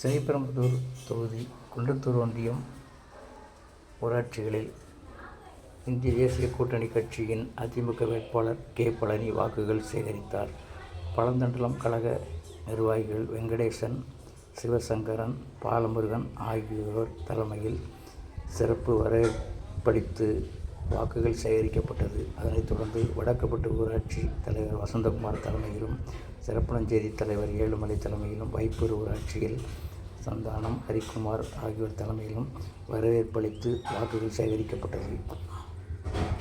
ஸ்ரீபெரும்புதூர் தொகுதி குன்றத்தூர் ஒன்றியம் ஊராட்சிகளில் இந்திய தேசிய கூட்டணி கட்சியின் அதிமுக வேட்பாளர் கே. பழனி வாக்குகள் சேகரித்தார். பழந்தண்டலம் கழக நிர்வாகிகள் வெங்கடேசன், சிவசங்கரன், பாலமுருகன் ஆகியோர் தலைமையில் சிறப்பு வரவேற்பளித்து வாக்குகள் சேகரிக்கப்பட்டது. அதனைத் தொடர்ந்து வடக்கப்பட்டு ஊராட்சி தலைவர் வசந்தகுமார் தலைமையிலும், சிறப்புளஞ்சேரி தலைவர் ஏழுமலை தலைமையிலும், வைப்பூர் ஊராட்சியில் சந்தானம், ஹரிக்குமார் ஆகியோர் தலைமையிலும் வரவேற்பளித்து வாக்குகள் சேகரிக்கப்பட்டது.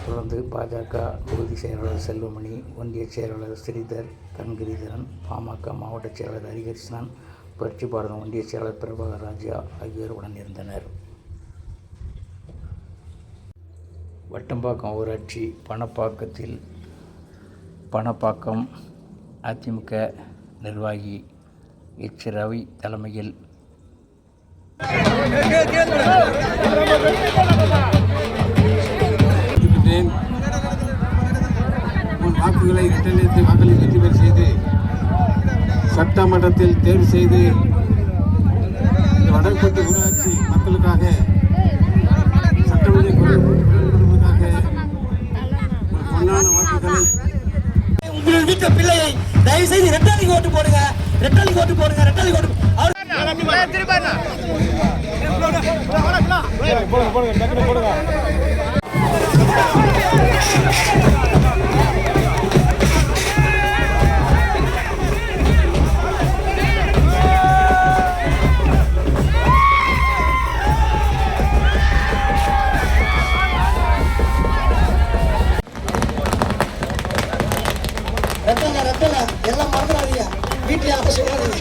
தொடர்ந்து பாஜக தொகுதி செயலாளர் செல்வமணி, ஒன்றிய செயலாளர் ஸ்ரீதர் கண்கிரிதரன், பாமக மாவட்ட செயலாளர் ஹரிகிருஷ்ணன், புரட்சி பாரதம் ஒன்றிய செயலாளர் பிரபாகர் ராஜா ஆகியோர் உடன் இருந்தனர். வட்டம்பாக்கம் ஊராட்சி பணப்பாக்கம் அதிமுக நிர்வாகி எச். ரவி தலைமையில் வாக்குகளை இரட்டை வாக்களித்து வெற்றி பெற செய்து சட்டமன்றத்தில் தேர்வு செய்து வடக்கப்பட்டு ஊராட்சி மக்களுக்காக சட்டமன்ற பொன்னான வாக்குகளை உங்கள் வீட்டு பிள்ளையை தயவு செய்து ரெட்டாளிக்கு ஓட்டு போடுங்க. ரெட்டலை எல்லாம் மறந்துடாதீங்க. வீட்டில் அப்ப சொல்லாதீங்க.